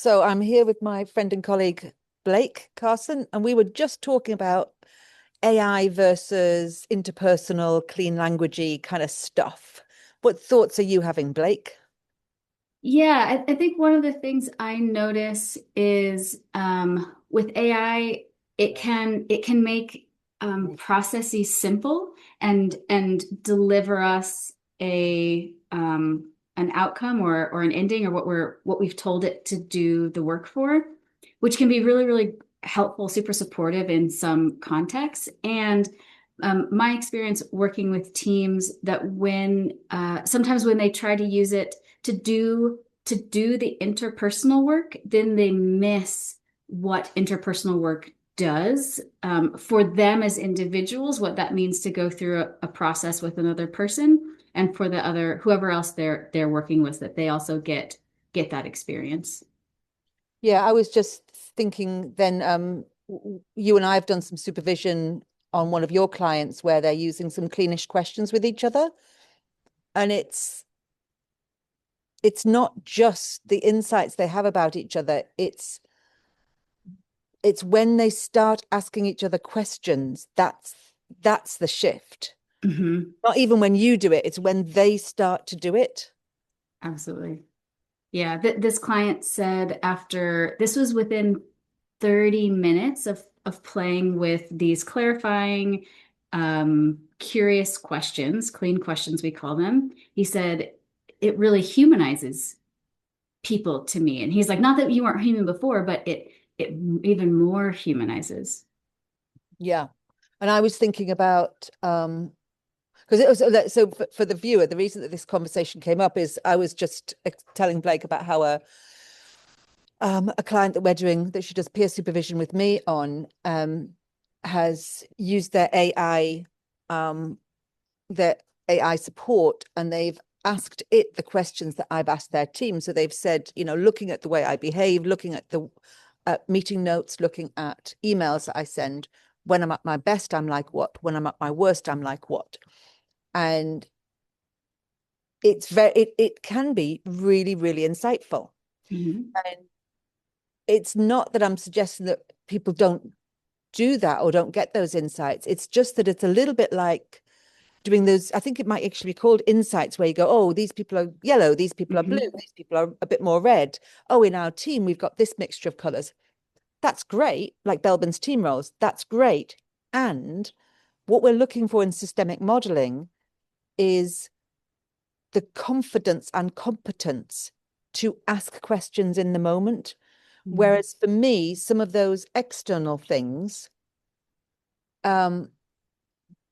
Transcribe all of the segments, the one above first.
So I'm here with my friend and colleague, Blake Carson, and we were just talking about AI versus interpersonal, clean languagey kind of stuff. What thoughts are you having, Blake? Yeah, I think one of the things I notice is with AI, it can make processes simple and deliver us a an outcome or an ending or what we've told it to do the work for, which can be really helpful, super supportive in some contexts. And my experience working with teams that when sometimes when they try to use it to do the interpersonal work, then they miss what interpersonal work does for them as individuals, what that means to go through a process with another person, and for the other whoever else they're working with, that they also get that experience. Yeah, I was just thinking then, you and I have done some supervision on one of your clients where they're using some cleanish questions with each other. And it's not just the insights they have about each other, it's when they start asking each other questions, that's the shift. Mhm. Not even when you do it, it's when they start to do it. Absolutely. Yeah, this client said after this was within 30 minutes of playing with these clarifying, curious questions, clean questions, we call them. He said, it really humanizes people to me. And he's like, not that you weren't human before, but it even more humanizes. Yeah. And I was thinking about because it was so for the viewer, the reason that this conversation came up is I was just telling Blake about how a client that we're doing that she does peer supervision with me on has used um their AI support, and they've asked it the questions that I've asked their team. So they've said, looking at the way I behave, looking at the meeting notes, looking at emails that I send, when I'm at my best, I'm like what? When I'm at my worst, I'm like what? And it can be really insightful. Mhm. And it's not that I'm suggesting that people don't do that or don't get those insights. It's just that it's a little bit like doing those. I think it might actually be called insights, where you go, oh, these people are yellow, these people are blue, Mhm. these people are a bit more red. Oh, in our team, we've got this mixture of colors. That's great. Like Belbin's team roles, that's great. And what we're looking for in systemic modeling is the confidence and competence to ask questions in the moment. Mhm. Whereas for me, some of those external things, um,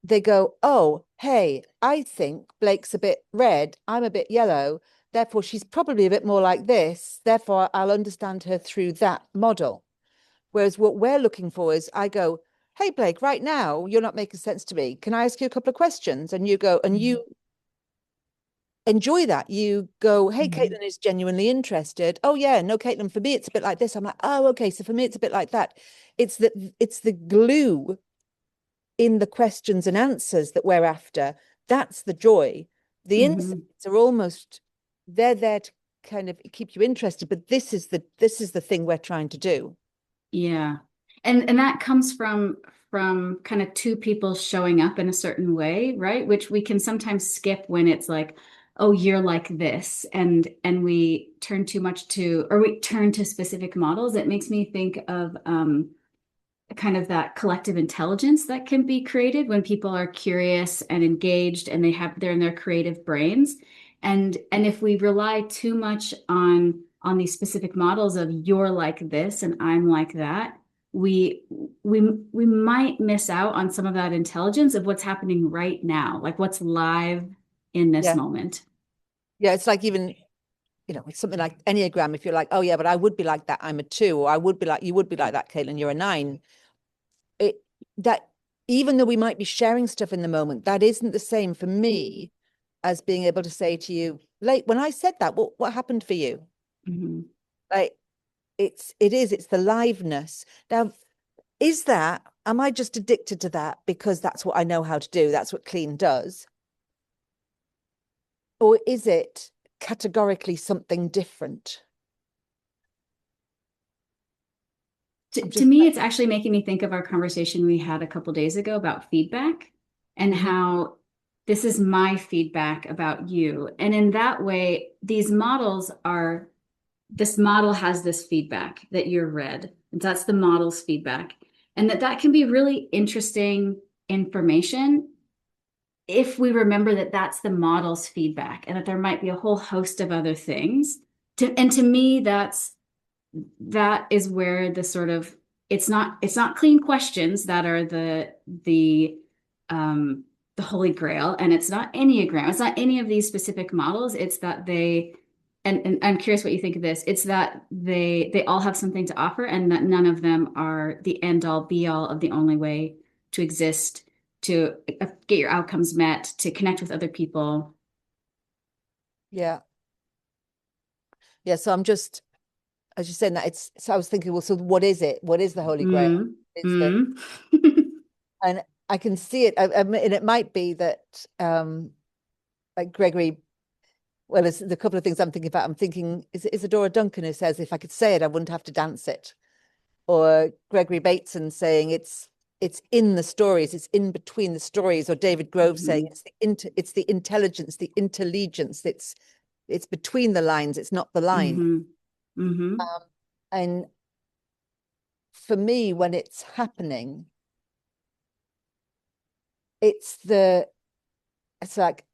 they go, oh, hey, I think Blake's a bit red, I'm a bit yellow, therefore she's probably a bit more like this, therefore I'll understand her through that model. Whereas what we're looking for is I go, hey, Blake, right now, you're not making sense to me. Can I ask you a couple of questions? And you go, and Mhm. you enjoy that. You go, hey, Mhm. Caitlin is genuinely interested. Oh, yeah, no, Caitlin, for me, it's a bit like this. I'm like, oh, okay. So for me, it's a bit like that. It's the glue in the questions and answers that we're after. That's the joy. The Mhm. insights are almost, they're there to kind of keep you interested, but this is the thing we're trying to do. Yeah. And that comes from kind of two people showing up in a certain way, right? Which we can sometimes skip when it's like, oh, you're like this, and we turn too much to or we turn to specific models. It makes me think of kind of that collective intelligence that can be created when people are curious and engaged and they're in their creative brains. And if we rely too much on these specific models of you're like this and I'm like that, we we might miss out on some of that intelligence of what's happening right now, like what's live in this Yeah. moment. Yeah. It's like even, it's something like Enneagram. If you're like, oh, yeah, but I would be like that, I'm a two, or I would be like, you would be like that, Caitlin, you're a nine. It that even though we might be sharing stuff in the moment, that isn't the same for me as being able to say to you, like when I said that, what happened for you? Mhm. Like it's the liveness. Now, is that, am I just addicted to that because that's what I know how to do? That's what clean does. Or is it categorically something different? To, I'm to just me, like, it's actually making me think of our conversation we had a couple days ago about feedback and mhm, how this is my feedback about you. And in that way, this model has this feedback that you're read. And that's the model's feedback. And that can be really interesting information if we remember that that's the model's feedback and that there might be a whole host of other things. And to me, that is where the sort of it's not clean questions that are um the holy grail, and it's not Enneagram, it's not any of these specific models. It's that they and I'm curious what you think of this. It's that they all have something to offer, and that none of them are the end all be all of the only way to exist, to get your outcomes met, to connect with other people. yeah. Yeah. So I'm just, as you're saying that, it's, so I was thinking, well, so what is it? What is the Holy Grail? Mm, Is the, mm, and I can see it, and it might be that, like Gregory, well, there's the couple of things I'm thinking about. I'm thinking, is it Isadora Duncan who says, if I could say it, I wouldn't have to dance it? Or Gregory Bateson saying it's in the stories, it's in between the stories, or David Grove saying mhm, it's the intelligence, the intelligence, it's between the lines, it's not the line. mhm, mhm, Um, and for me, when it's happening, it's the it's like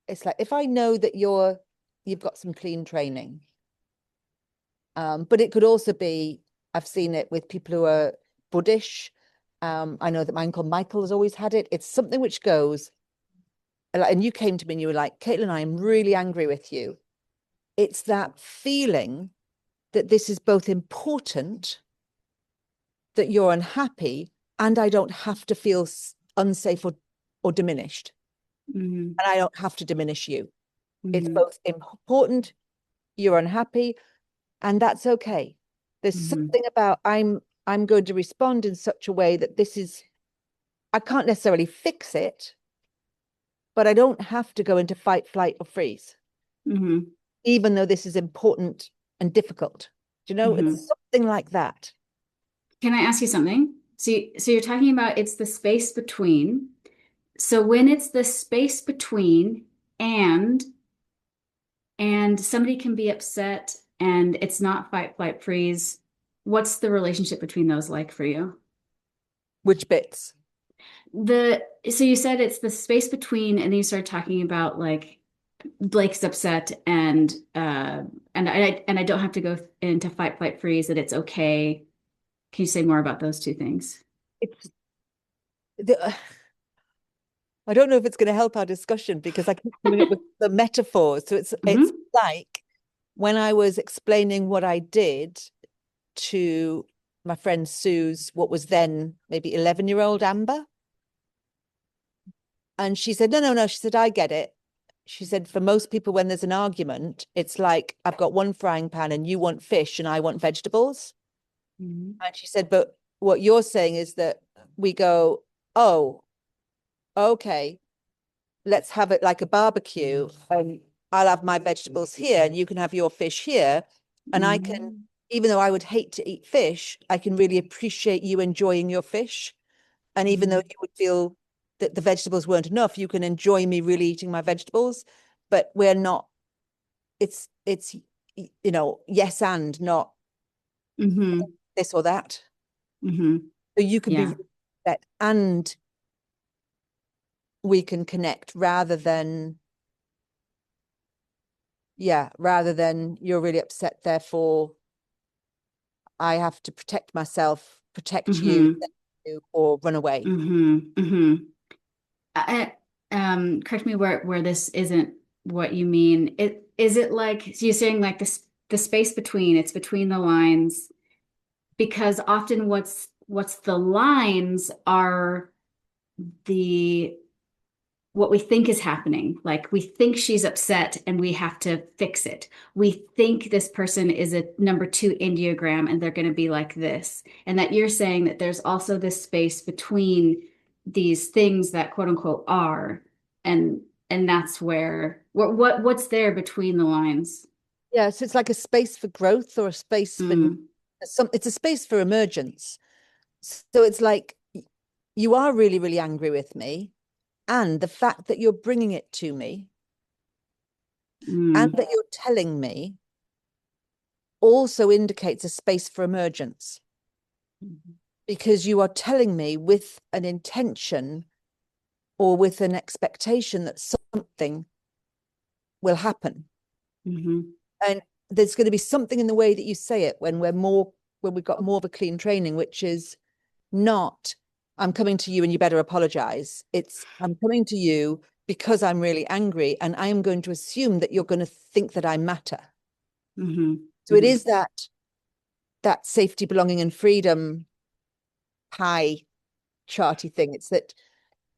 if I know that you've got some clean training, but it could also be, I've seen it with people who are Buddhist. I know that my uncle Michael has always had it. It's something which goes, and you came to me and you were like, Caitlin, I'm really angry with you. It's that feeling that this is both important, that you're unhappy, and I don't have to feel unsafe or diminished. mhm, And I don't have to diminish you. It's mhm, both important, you're unhappy, and that's okay. There's mhm, something about I'm going to respond in such a way that this is, I can't necessarily fix it, but I don't have to go into fight, flight, or freeze, mhm, even though this is important and difficult. Do you know, mhm. it's something like that. Can I ask you something? So you're talking about it's the space between. So when it's the space between and and somebody can be upset and it's not fight, flight, freeze, what's the relationship between those like for you? Which bits? The so you said it's the space between, and then you started talking about like Blake's upset and I don't have to go into fight, flight, freeze, that it's okay. Can you say more about those two things? It's the, I don't know if it's going to help our discussion because I keep coming up with the metaphors. So it's Hmm. like when I was explaining what I did to my friend Sue's, what was then maybe 11-year-old Amber. And she said, no, no, no. She said, I get it. She said, for most people, when there's an argument, it's like, I've got one frying pan and you want fish and I want vegetables. Hmm. And she said, but what you're saying is that we go, oh, okay, let's have it like a barbecue. And I'll have my vegetables here and you can have your fish here. And I can, Hmm. even though I would hate to eat fish, I can really appreciate you enjoying your fish. And even though Hmm. you would feel that the vegetables weren't enough, you can enjoy me really eating my vegetables. But we're not, it's yes and not Hmm. this or that. Hmm. So you can be Yeah. that and we can connect rather than, yeah, rather than you're really upset, therefore I have to protect myself, protect you, Hmm. or run away. Hmm. Hmm. Correct me where this isn't what you mean. It like so you're saying like the space between, it's between the lines, because often what's the lines are the what we think is happening. Like we think she's upset and we have to fix it. We think this person is a number two Enneagram and they're going to be like this. And that you're saying that there's also this space between these things that quote unquote are. And and that's where what's there between the lines. Yeah, so it's like a space for growth or a space for Mm, It's a space for emergence. So it's like you are really, really angry with me, and the fact that you're bringing it to me and that you're telling me also indicates a space for emergence, because you are telling me with an intention or with an expectation that something will happen. And there's going to be something in the way that you say it when we've got more of a clean training, which is not, I'm coming to you and you better apologize. It's, I'm coming to you because I'm really angry, and I am going to assume that you're going to think that I matter. So it is that safety, belonging, and freedom pie charty thing. It's that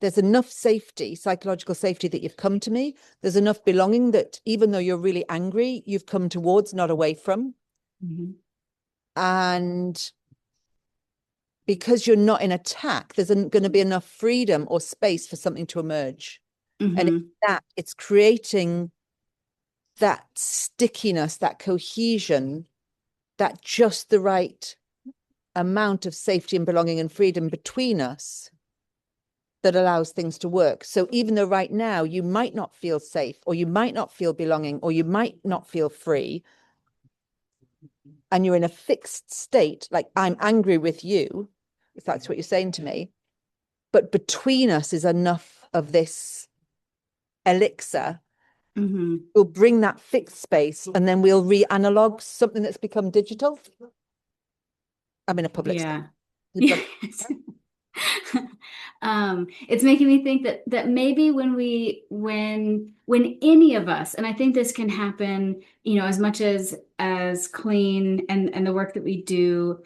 there's enough safety, psychological safety, that you've come to me. There's enough belonging that even though you're really angry, you've come towards, not away from. And because you're not in attack, there's going to be enough freedom or space for something to emerge. And it's creating that stickiness, that cohesion, that just the right amount of safety and belonging and freedom between us that allows things to work. So even though right now you might not feel safe, or you might not feel belonging, or you might not feel free, and you're in a fixed state, like I'm angry with you, if that's what you're saying to me, but between us is enough of this elixir, we'll bring that fixed space, and then we'll re-analog something that's become digital. I'm in a public Yeah. space. It's making me think that maybe when any of us, and I think this can happen, as much as clean and the work that we do,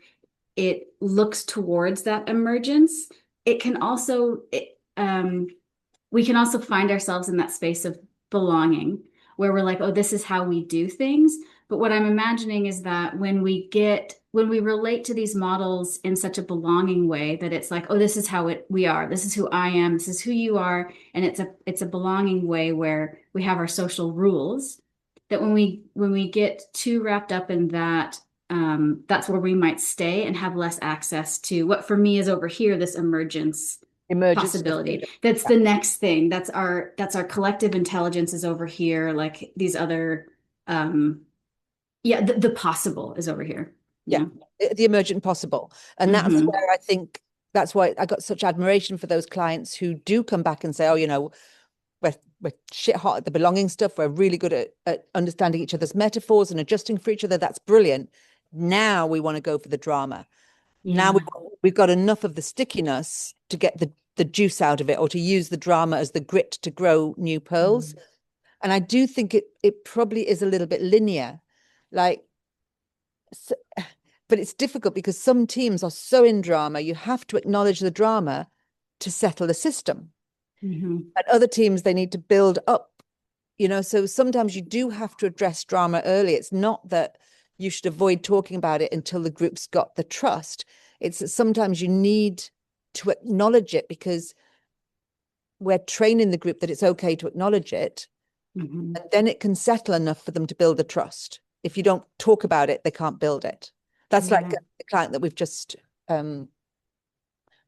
it looks towards that emergence. It can also, we can also find ourselves in that space of belonging where we're like, oh, this is how we do things. But what I'm imagining is that when we relate to these models in such a belonging way, that it's like, oh, this is how we are. This is who I am. This is who you are. And it's a belonging way where we have our social rules, that when we get too wrapped up in that, that's where we might stay and have less access to what for me is over here, this emergence possibility. That's the next thing. That's our collective intelligence is over here. Like these other, the possible is over here. Yeah, the emergent possible. And that's where I think that's why I got such admiration for those clients who do come back and say, oh, we're shit hot at the belonging stuff. We're really good at understanding each other's metaphors and adjusting for each other. That's brilliant. Now we want to go for the drama. Now we've got enough of the stickiness to get the juice out of it, or to use the drama as the grit to grow new pearls. And I do think it probably is a little bit linear, like, but it's difficult because some teams are so in drama, you have to acknowledge the drama to settle the system. And other teams, they need to build up, so sometimes you do have to address drama early. It's not that you should avoid talking about it until the group's got the trust. It's that sometimes you need to acknowledge it, because we're training the group that it's okay to acknowledge it. And then it can settle enough for them to build the trust. If you don't talk about it, they can't build it. That's like a client that we've just been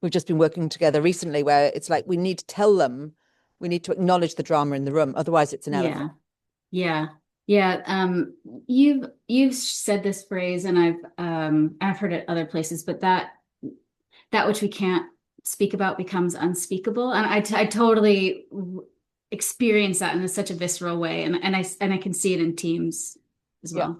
working together recently, where it's like, we need to tell them, we need to acknowledge the drama in the room. Otherwise it's an elephant. Yeah. You've said this phrase, and I've heard it other places, but that which we can't speak about becomes unspeakable. And I totally experience that in such a visceral way. And I can see it in teams as well.